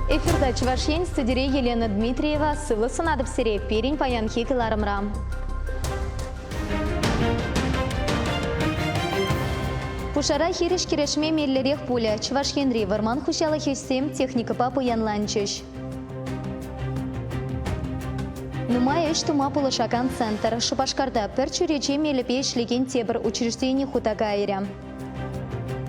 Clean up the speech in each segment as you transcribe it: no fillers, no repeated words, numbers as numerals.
Эфирда Чувашьен студире Елена Дмитриева, сылы сынадып сере перень паянхи кыларымра. Пушара хириш кирешме меллерех пуля, Чувашьенри варман хущала хесем техника папа янланчыш. Нумай эш тума пулышакан центр, Шупашкарда перчурече мелепе ишлеген тебір учреждений хутагайря.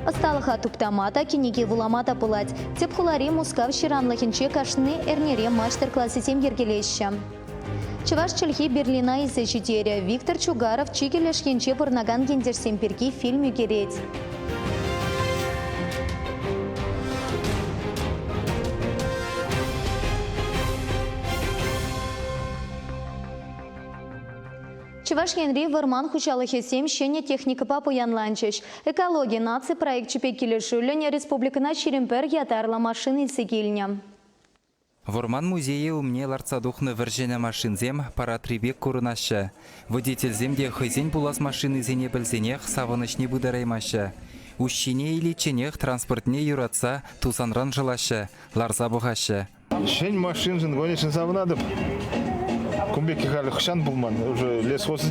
Асталыха туптамата, кенеге вуламата пулать. Тепхулари мускав ширанлахинче кашны эрнере мастер-классы тем ергелеща. Чуваш чельхи Берлина из Эчитерия. Виктор Чугаров чигелешкенче бурнаган гендерсем перки фильм югереть. Чувашьенри варман хучалахе сем щене техника папа янланчыш. Экология нации проект чепекилешулене республикана Черемпер ятарла машины сегильня. Ворман музее умне ларцадухны вержене машинзем паратрибек курынашы. Водитель земде хызен булас машины зене білзенех савынышне бұдараймашы. Ущине или ченех транспортне юратса тусанран жылашы, ларза бұғашы. Шен машинзен гонешін савынадып. Кумбеки халі хышан булман. Уже лес хосы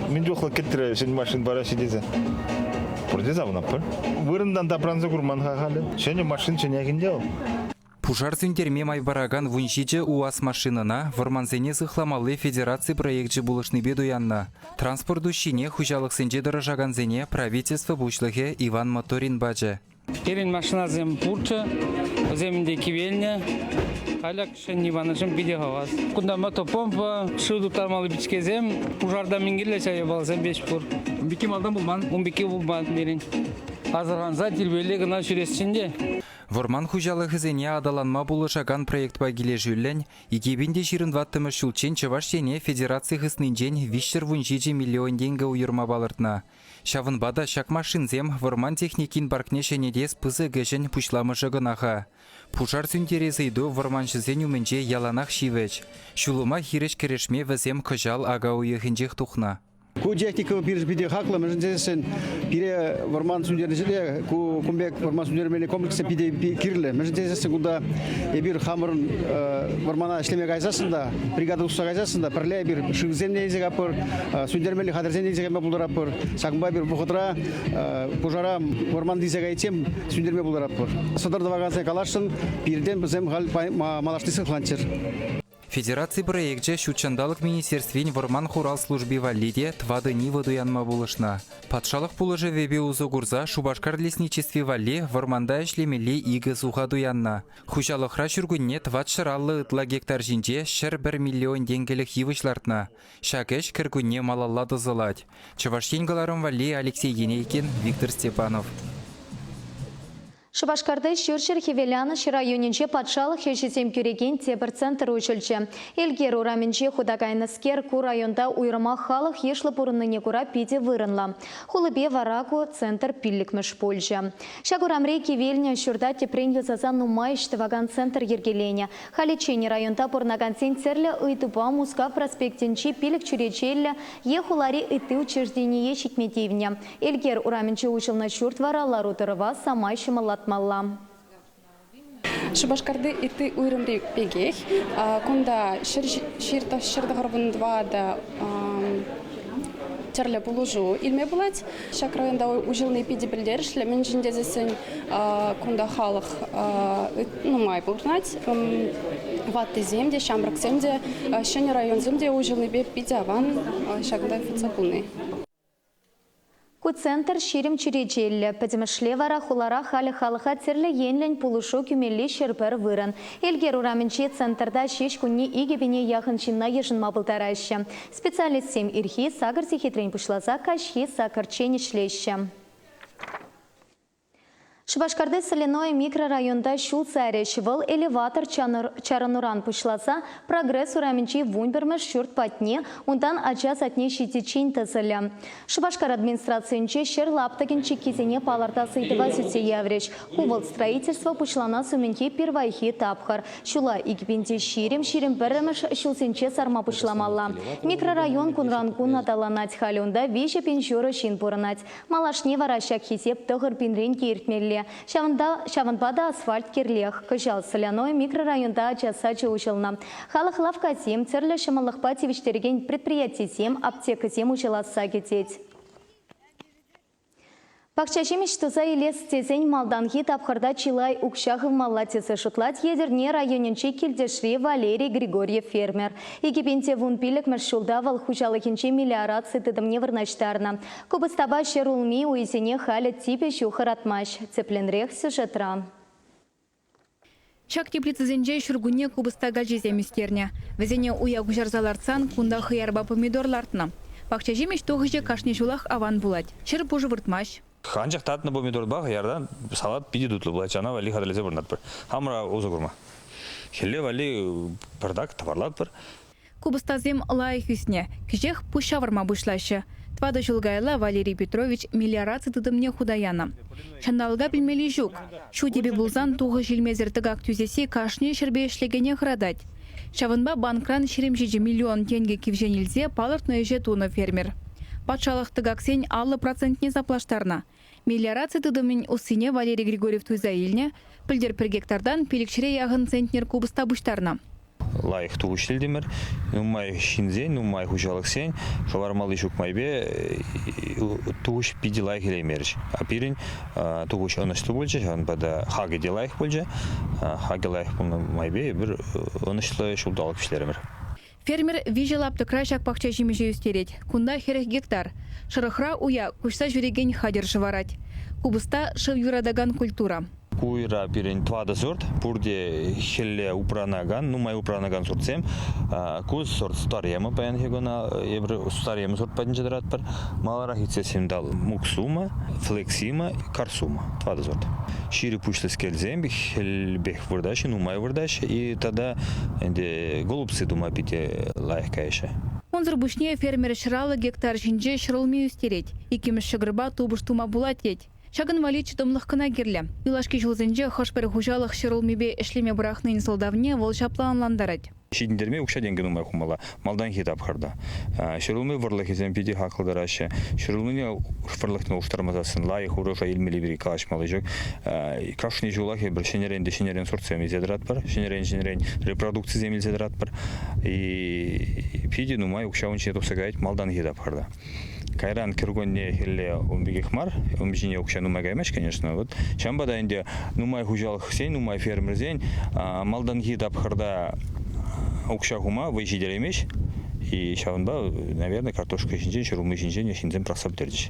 мен жоқла кеттірі шен машин барашы дезе. Бұрде завынап бір. Вырындан тапранзы курман халі. Шене машин шенегін дел. Пужар зюнтерме майбараган вуншиче УАЗ машинына варманзене зыхламалы федерации проектче булышны беду янна. Транспорт ущине хужалык сенже дорожаганзене правительство бушлыхе Иван Моторин баче. Перен машина зем пурча, земде кивельня, халяк шен Иванышем биде хавас. Кунда мотопомпа, шуду тармалы бичке зем, пужарда мингерле чайы балзем 5 пур. Умбеки малдан булман? Умбеки булман берин. Азырганза тилбеле гына жүресчинде. Ворман хужалык зене адаланма булышаган проект багиле жүллен, 2022 шулчен Чувашьене федерации хыснынчен вишер вунжичи миллион деньги уйырма балыртна. Шавынбада шак машинзем ворман техникин баркнешенедес пызы гешен пушламышы гынаха. Пушар сюнтерезейду ворманшызен уменче яланах шивеч. Шулума хиреш керешме візем кыжал ага уйыхынчех тухна. Ку техника пирспиде хакла, междесен пире варман сундернеселе, ку кумбек варман сундермеле комплексе пиде кирле, междесен куда эбир хамырын вармана ишлеме гайзасында, бригада уста гайзасында, перле бир шивземне изега пор, сундермеле хадерземне изега булдыра пор, сагба бир бухотра пожара варман дизега итем сундерме булдыра пор. Содорда вагансе калашын пирден бизем хал малаштысы хланчер. Федерации проектче шучандалык министерствен ворман хурал служби валиде твады нивы дуянма булышна. Патшалық пулыжы вебе узы гурза Шубашкар лесничестве валли ворманда ишлемеле игі суға дуянна. Хужалықра жүргінне тват шыраллы ытла гектар жинже шыр 1 миллион денгелік хивышлартна. Шакеш кіргінне малаллады зылать. Чувашьенгаларым валли Алексей Енейкин, Виктор Степанов. Шупашкарды шүршір хевеляны районенче патшалық хешесем күреген тебір центр учылчы. Элгер ураменче худагайныскер ку районда уйрыма халық ешлі бұрынныне кура пиде вырынла. Хулыбе вараку центр пиллікміш польжа. Шагурамре кевельня шүрда тепрен юзазан нумай ваган центр ергелене. Халичени районда бұрнаган сенцерлі ыйтыба Муска проспектенче пилік чуречелі ехулари ыты учреждение шикметивне. Элгер ураменче учылны шүрт варалару тұрыва самай шымалат малла. Шубашкарды иты уйрымри пегех, кунда ширта гарбындвада терле булужу илме булать. Шак районда ужилный пиди билдершле, мен жиндезесен кунда халық нумай булгнать. Ватты земде, шамрак земде, шене район земде ужилный пиди аван шагда официалный. Ку-центр ширим чиречелі, пәдімішле вара хулара халі халыға терлі енлен пулышу күмелі шерпер вырын. Элгер ураменче центрда шеш күнне игебіне яғыншынна ежін мабылтарашы. Специалистсем ирхи сагыр зихетрен пұшлаза кашхи сакыр ченешлеші. Шубашкарды соляной микрорайонда шул цареш выл элеватор чарануран пушласа прогресс ураменчи вунбермеш шурт патне, ундан ачас атне шитичин тасыля. Шубашкар администрациянче шер лаптагенчи кизене паларда сыйтыва сүтсе явреч. Хувыл строительство пушлана суменхи первайхи тапхар. Шула игбинде ширим беремеш шулсенче сарма пушламалла. Микрорайон кунранкун аталанать халюнда виже пенжуры шин пуранать. Малашне варащак хисеп тығыр пинрен киртмелли. пырле. Шаванбада асфальт кирлех. Кыжал соляной микрорайонда жасачы учылна. Халық лавказем, терлі шымалықпа тевіштерген предприятиесем, аптекасем учыласа кетет. Пакчашимеш туза елес тезен малданги тапқырда чилай укшағы малатесі шутлат едерне районенче келдешре Валерий Григорьев фермер. Египенте вун пилік маршулда вал хужалықенче мелиорации тыдымне вырнаштарна. Кубыстаба шерулми уезене халі типе шухаратмаш. Цепленрех сюжетра. Чак теплицезенже шургуне кубыста гальжезе мистерне. Везене уя гужарзаларцан кунда хыярба помидорлартна. Пакчашимеш тоғыже кашне жулах аван булать. Чыр пужы выртмаш. Ханжақ татны помидор баг ярдан салат пиди дутлу булачана вали хадалезе бурнат бір. Хамра оза гурма. Хелле вали продакт товарлат бір. Кубыстазем лайх үсне. Кижех пушаварма бушлашы. Твада жулгайла Валерий Петрович мелиорация тыдымне худаяна. Чандалга билмели жук. Шу тебе булзан туғы жилмезертігак түзесе кашне шербе ішлегене храдать. Шавынба банкран 20 миллион тенге кивженілзе палырт нөйже туны фермер. Патшалық тыгаксен 60% заплаштарна. Мелиорация тыдымын усыне Валерий Григорьев туйзаилне, пілдер пір гектардан пелікшіре яғын центнер кубыста буштарна. Лайх туғыштелдемір, нумай шинзен, нумай хужалық сен, шавармалы жүк майбе туғыш пиди лайх елемеріш. Апирин туғыш онышлы болжа, бада хаги де лайх болжа, хаги лайх болна майбе бір онышлы шулдалық пішлерімір. Фермер вижелапты крайшак пақча жемеже үстерет. Кунда херек гектар. Шырықра уя кушса жүреген хадер жыварать. Кубыста шыв юрадаган культура. Куйра пирен твада сорт, пурде хелле упранаган, нумай упранаган сортсем, куз сорт старема паян хегона, ебір старема сорт падинче дарат пар, малара хитсесем дал муксума, флексима, карсума, твада сорт. Шири пучлы скельзем, хелбех вырдаши, нумай вырдаши, и тогда голубцы дума пите лайхкайше. Онзыр бушне фермер шыралы гектар жинже шырылмей үстерет. Икеміш шығырба тубыш тума булат ет. Шагын вали чытымлық кына керлі. Илашки жылзенже хошпер хужалық шырылмебе ішлеме бірақны инсылдавне волшапланландарад. Шидіндерме ұқша денген ұмай құмала, малдан хет апқырда. Шырылмы варлық езен пиде хақылдарашы. Шырылмыне варлықны ұштармазасын, лайық ұрыша елмелі бірі қалашмалы жүк. Крашыне жолақ бір шенерен сортсем езедірат бар, шенерен репродукция земел езедірат бар. И пиде ұмай ұқша ұншет ұсағайт малдан хет апқырда. Кайран киргонне хелле умбиги хмар, умбижине укша нумай гаймеш, конечно. Вот шамбада инде нумай хужалых сень, нумай фермер зень, малдан хит апхарда укша хума выжидеремеш, и шаванба, наверное, картошка шинжен, шурумы шинжен, шинзен просап дердиш.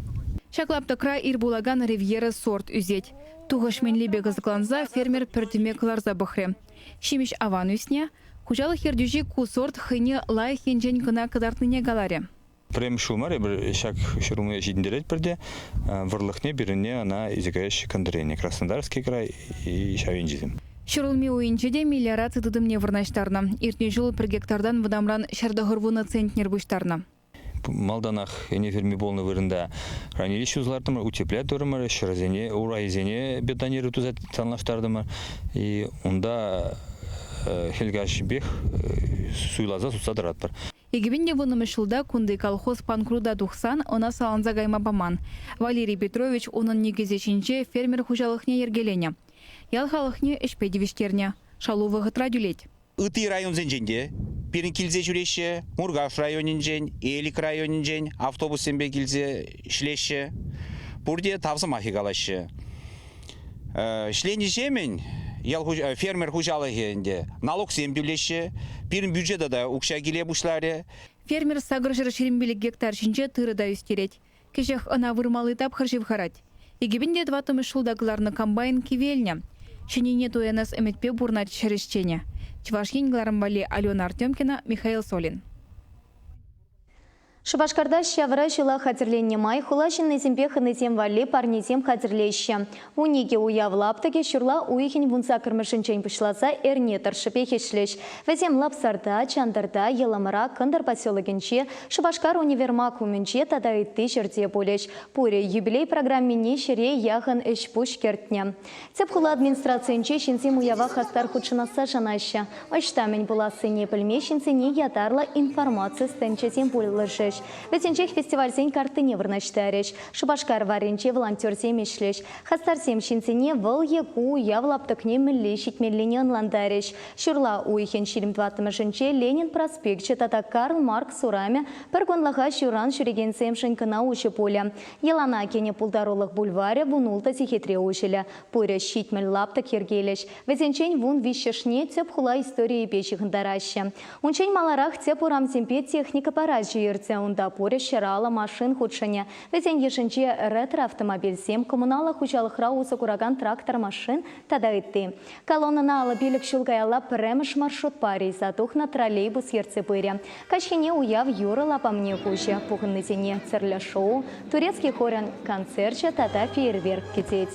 Шаклапта край ирбулаган ривьера сорт үзет. Туғашменлі бегізгланза фермер пірдіме кыларза бұхре. Шимеш аван үсне, хужалық ердюжи ку сорт хыне лай хенжен кына кыдартныне галаре. Прем шумар, бір шак шурумы жидіндерет бірде, варлықне біріне ана изекаеш кандырение. Краснодарский край и шавенжизм. Шырылме ойынчеде мелиорация тыдымне вырнаштарна. Иртне жыл пір гектардан вадамран шардағырвуны центнер бұштарна. Малданах неферми полный вырында хранилище узлардымы, утепляторымы, шыразене, урайзене бетонеры тузат танлаштардымы. И онда хелгаш бех суйлаза сусадырат бар. Егебенде вынымы шылда кунды колхоз панкруда тухсан, она саланза гайма баман. Валерий Петрович onun негізешінче фермер хужалықне ергелене. Ял халықне ішпедевіштерне. Шалу вғыт радюлет. Ыты район зенженде, пирин килзе жүреше, Мургаш районинжен, Элик районинжен, автобусембе килзе шлеше, бурде тавсым ахигалашы. Шлени жемен, фермер хужалығында налог сембілеші, пирин бюджета да укша келе бушлары. Фермер сагыржыр 20 гектар шинче тырыда үстерет. Кешех ана вырмалы тап хыржив харать. Егебенде 20 шулдагыларны комбайн кивельня. Шенине туянас эметпе бурнат шерешчене. Чувашин Гларамбали, Алена Артемкина, Михаил Солин. Шубашкарда шавра шила хатирленне май, хулашин неземпеха тем вали парнезем хатирлеще. Униге уяв лаптаге шурла уихин вунса кырмышынчен пышласа эрнетар шипехе шлеш. Везем лапсарда, чандарда, еламара, кындар поселогенче, Шубашкар универмак уменче тада итты жерде болеш. Пуре юбилей программине шере яхан эшпуш кертне. Цепхула администрациянче шинзем уява хастар худшынаса жанаща. Оштамень была сыне пельме шинзене ятарла информация стенче тем пулылыжеш. пулныш. Ветенчех фестиваль зень картыне вырнаштарыш. Шубашкар варенче волонтер земешлеш. Хастар земшинцене выл еку явлаптыкне милли шитмеллене онландарыш. Шурла уйхен шилимтватымышынче Ленин проспектче тата Карл Маркс ураме пергонлаха шуран шүреген земшинкына уши поля. Елана кене пулдарулық бульваре вунулта сихетре ушеля. Пойря шитмел лаптык ергелеш. Ветенчень вун вишешне теп хула истории печихындараще. Унчень маларах теп урам земпе техника паражи ерце. Унда поря шарала машин худшыне. Ветен ешенче ретро-автомобиль сем коммунала хучалыхра усы кураган трактор машин тада итти. Колонна алы билік шулгаяла премыш маршрут пари затухна троллейбус ерце пыря. Качхине уяв юрала по мне куча. Пухыннытене церля шоу, турецкий хорен концертче тата фейерверк кететь.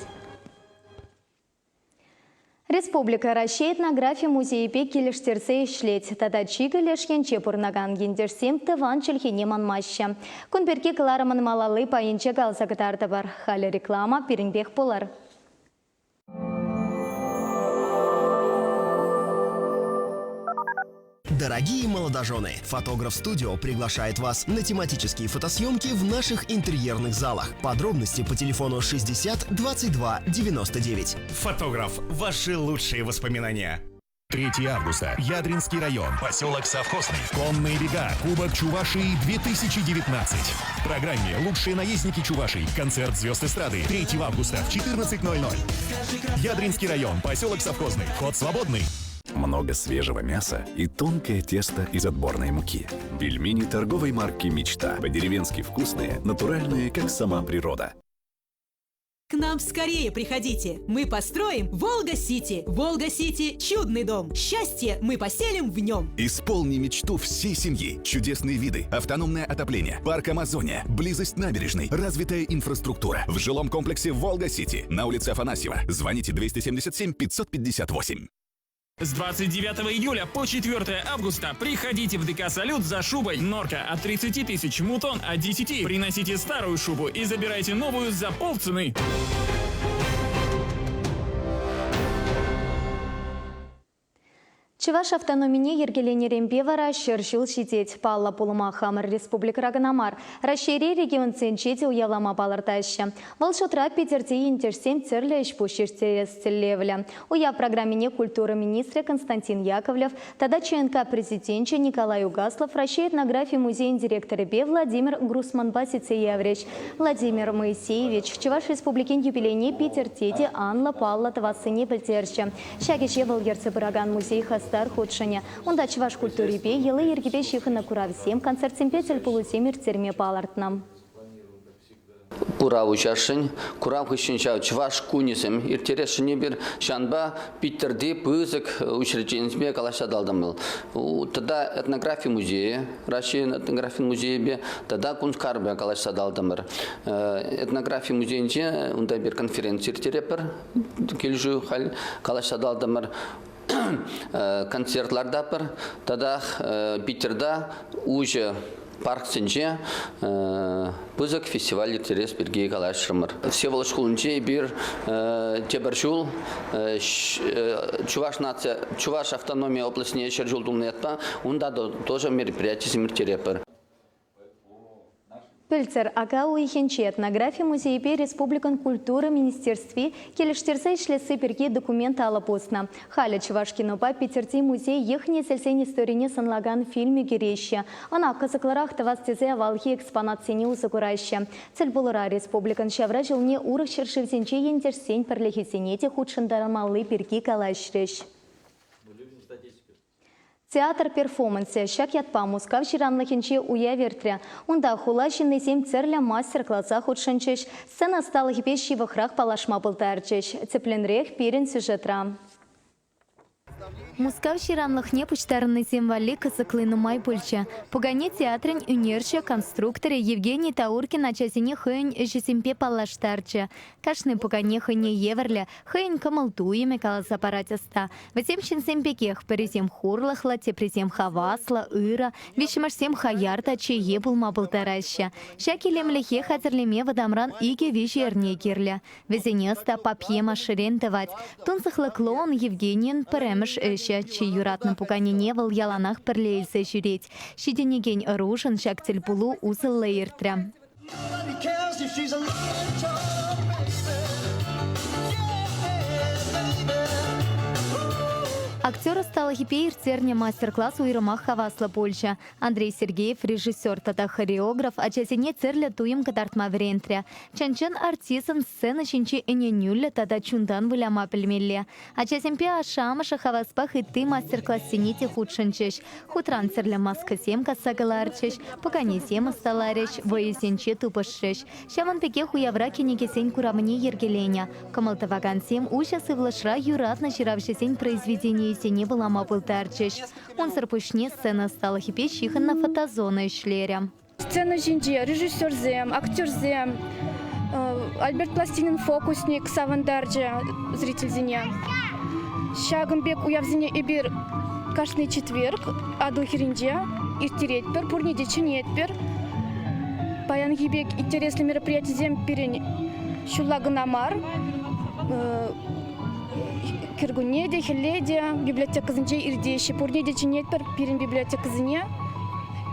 Республика Россия этнография музея келештерсе ишлет. Тада чига лешкен чепурнаган гендерсем тыван челхене манмаща. Кунперке кыларымын малалы пайынче галсагытарды бар. Халі реклама перенбех болар. Дорогие молодожены, фотограф-студио приглашает вас на тематические фотосъемки в наших интерьерных залах. Подробности по телефону 60 22 99. Фотограф. Ваши лучшие воспоминания. 3 августа. Ядринский район. Поселок Совхозный. Конные бега. Кубок Чувашии 2019. В программе «Лучшие наездники Чувашии». Концерт звезд эстрады. 3 августа в 14:00. Ядринский район. Поселок Совхозный. Вход свободный. Много свежего мяса и тонкое тесто из отборной муки. Пельмени торговой марки «Мечта». По-деревенски вкусные, натуральные, как сама природа. К нам скорее приходите. Мы построим Волга-Сити. Волга-Сити – чудный дом. Счастье мы поселим в нем. Исполни мечту всей семьи. Чудесные виды, автономное отопление, парк Амазония, близость набережной, развитая инфраструктура. В жилом комплексе Волга-Сити на улице Афанасьева. Звоните 277 558. С 29 июля по 4 августа приходите в ДК «Салют» за шубой Норка от 30 тысяч, Мутон от 10. Приносите старую шубу и забирайте новую за полцены. Чуваш автономине ергеленерен бевара шершил шитеть. Палла пулыма хамыр республика Рагнамар. Расшири регион ценчете уявлама балартаща. Волшотра Питерте интерсем церлеш пушерстелевля. Уяв программине культуры министра Константин Яковлев, тогда ЧНК президенче Николай Угаслов, Россия этнографии музея директора Бе Владимир Грусман-Басицеевич, Владимир Моисеевич, Чуваш республикин юбилейне Питертете Анла Палла Твасыне Пельтерча. Шагише Волгерцы Бараган музей Хастар худшыне. Онда чуваш культуре бе елы ергебе шихына куравсем концертсем петель полусемир терме палартнам. Курав учашын, курав хыщынча чуваш кунисем, иртерешыне бир шанба Питерде пызык учреждениясме калашадалдым был. Тогда этнография музея, Россия этнография музея бе, тогда кунскарбе калашадалдым был. Этнография музея, онда бир конференция иртерепер, келжу хал калашадалдым был. Концертларда пыр, тогда Питерда уже парк сенче пызык фестиваль интерес бирге калашырмыр. Всеволод школынче бир тебершул Чуваш автономия областне шержулдумны етпа, онда тоже мероприятие семиртерепер. Пельцер Акау и Хенче этнография музея республикан культуры министерстве келештерсе ишлесы перге документы алапосна. Халя Чувашкинопа Питерти музей ехне сельсен историне санлаган фильме гереща. Она казакларах тавастезе авалхи экспонатсене узакураща. Цель булыра республикан шавра жылне урых шершевзенче ентерсень перлехисенете худшандарамалы перги калашреш. Театр перформансе шак ятпа мускав ширанлыхинче уя вертре. Унда хула шиннесем церля мастер-класса худшанчеш. Сцена стала хипещи в охрах палашма пылтарчеш. Цепленрех перен сюжетра. Мускав ширанлыхне пучтарный символи кысыклыны май пульча. Пугане театрын үнерші конструкторы Евгений Тауркин ачасыне хыйн жесемпе палаштарча. Кашны пугане хыйне еверлі, хыйн кымылтуеме калас аппаратиста. Весем шинсемпекех пересем хурлахла, тепресем хавасла, ыра, вишмашсем хаярта чее булма пылтараща. Шакелемлехе хатерлеме вадамран иге вишерне кирлі. Везенеста папьема ширентывать. Тунсыхлы клоун Евгенийн премеш эші. Чи юратны пуканине выл яланах пірлейсе жүреть. Шиденеген ұрушын шактел бұлу ұзылы ертря. Актер Сталахипеев терне мастер-класс уйрымах хавасла Польша. Андрей Сергеев, режиссер тата хореограф, а часене церля туем катартма врентря. Чанчан артисан сцена чинчи эненюлля тата чундан выляма пельмелле. А часемпе ашамаша хаваспах и ты мастер-класс сините худшинчеш. Хутран церля маска семка сагаларчеш, пока не сема сталареш, воесенче тупошеш. Шаман пеке хуявраки некесень курамни ергеленя. Камалтаваган сем ушасы влашра юратна ширавшесень произведение не была мапылтарчеш. Он сарпышне сцена стала хипещихан на фотозоны шлеря. Сцена жинджи, режиссер зем, актер зем, Альберт Пластинин фокусник, савандарджи, зритель зене. Шагымбек уявзине ибир каждый четверг, адыл хиринже, иртереть пер, пурниде чинет пер. Паян гибек интересный мероприятие зем перень шулагнамар. Киргунеде, хеледе, библиотека зинче ирдеши, пурнеде чинетпер, пирин библиотека зине,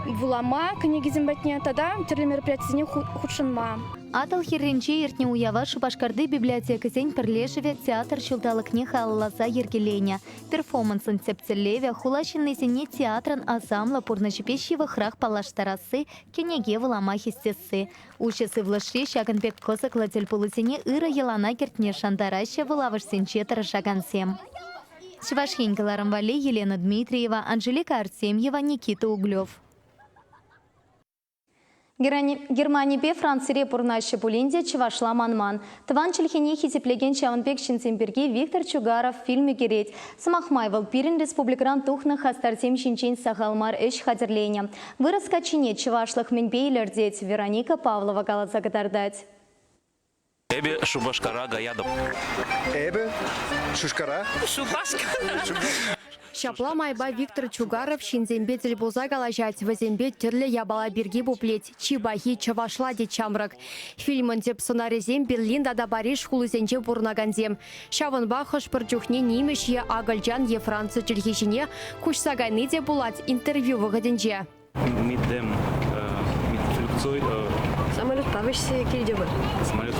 вулама, книги зимбатне, тогда терли мероприятие зине худшинма. Атал хирренче иртне уява Шубашкарды библиотека зень перлешеве театр шулдалыкне халласа ергеленя. Перформансын сепцелеве хулащенный зине театран азамла пурначепещего храх палаштарасы кенеге вулама хистесы. Ушесы влаши шаганбек косак ладель полусине ыра елана кертне шандараще вылавыш сенче тарашагансем. Швашхенькаларам вали Елена Дмитриева, Анжелика Артемьева, Никита Углев. Германия бе Франция пурнаще пулинде чевашла манман. Тван чельхине хитеплеген чаванбек шинцемберге Виктор Чугаров в фильме «Гереть». Самахмайвал пирин республикран тухна хастартем шинчин сахалмар эш хадерленя. Вырос качине чевашлых менбейлердеть Вероника Павлова галазагадардать. Эбе Шубашкара гаядов. Эбе Шушкара? Шубашкара. Шапла майба Виктор Чугаров шинзембе тельбуза галажать, возембе терле ябала бирги буплеть, чибахи чавашла де чамрак. Фильмын деп сценаризем Берлин да Париж хулузенче бурнаганзем. Шавын бахыш пырчухне нимеш е агальджан е Франция чельхишине кушсагайны де булать интервью выгоденче. Мидем, мидфлюкцой. Самолет павышся кельдебы. Самолет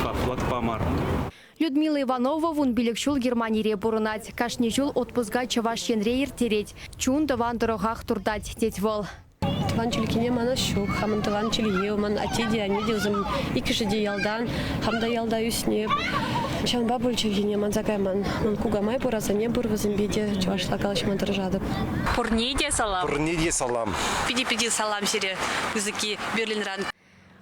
памар. Людмила Иванова вун билекшул Германии бурунать. Кашни жул отпусга чаваш рейр тереть. Чун даван дорогах турдать деть вол. Тван чулькине мана щук, хаман тван чулье, ман атиди, они дюзем, икшиди ялдан, хамда ялда юснеп. Чан бабуль чульгине ман загайман, ман кугамай буразане бур возымбеде, чавашла галыш ман дорожады. Пурниде салам. Пурниде салам. Пиди салам сире, языки Берлинран.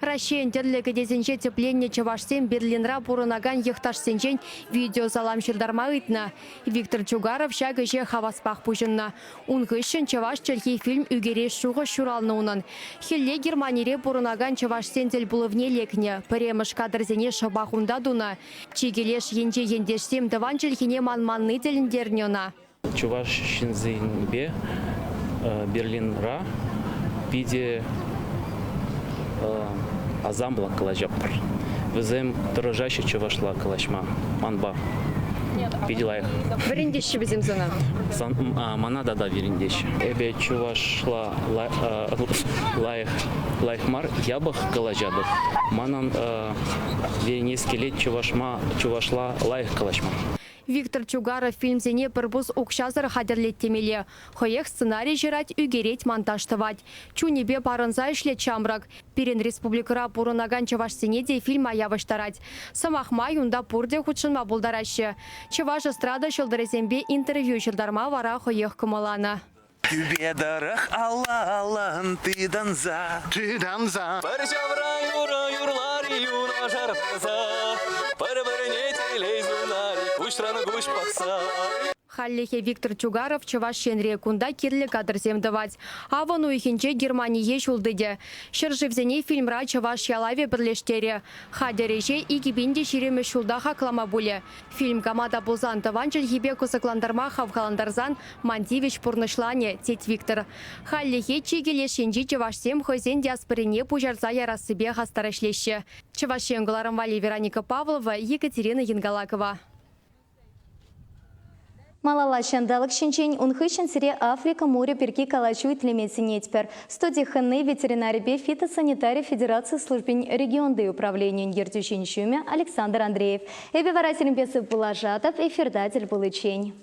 Россия терлеге дезенче тепление чавашсем Берлинра бурунаган ехташсенчен видео залам шердарма итна. Виктор Чугаров шагыше хаваспах пужынна. Унгышын чаваш чельхи фильм үгере шуғы шуралны унын. Хилле Германире бурунаган чавашсен тел булывне лекне. Пыремыш кадрзене шабахунда дуна. Чигелеш енче ендешсем даван чельхине манманны теліндернена. Чуваш шинзенбе Берлинра пиде азамбла калажаппар. Везем дорожаще чувашла калашма. Манба. Видела их. Верендещи безем зона. Мана да верендещи. Эбе чувашла лайхмар ябах калажадов. Манан веренески лет чувашла лайх калашма. Виктор Чугаров фильм зене пырбуз укшазыр хадерлеттемеле. Хоех сценарий жирать үгереть монтажтывать. Чунебе парынза ишлет чамрак. Пирен республикара пурунаган чаваш сенеде фильм аявыштарать. Самахма юнда пурде худшынма булдараще. Чаваш эстрада шылдырезембе интервью шылдарма вара хоех кымалана. Тебе дарах алалан ты данза. Ты данза. Парчавра юрлар юна жарпаза. Халлихе Виктор Чугаров чаваш шенре кунда кирле кадрзем давать. Авану ихинче Германии шулдыде. Шыржевзене фильмра чаваш ялаве бірлештере. Хадереже и гибинде ширеме шулда хаклама буле. Фильм камада булзан таванчел хибе кусакландарма хавхаландарзан Мантивич пурнышлане тет Виктор. Халлихе чигеле шенжи чавашсем хозен диаспорине пужарза ярасыбе хастарашлеще. Чавашен Вероника Павлова, Екатерина Янгалакова. Малала шандалык шинчень унхышын сире Африка море перки калачу итлемесіне етпер. Студия хынны ветеринарибе фитосанитария Федерации службин регионды управления ертушин шуме Александр Андреев. Эбе варасерин песы Булажатов, эфирдатель Булычень.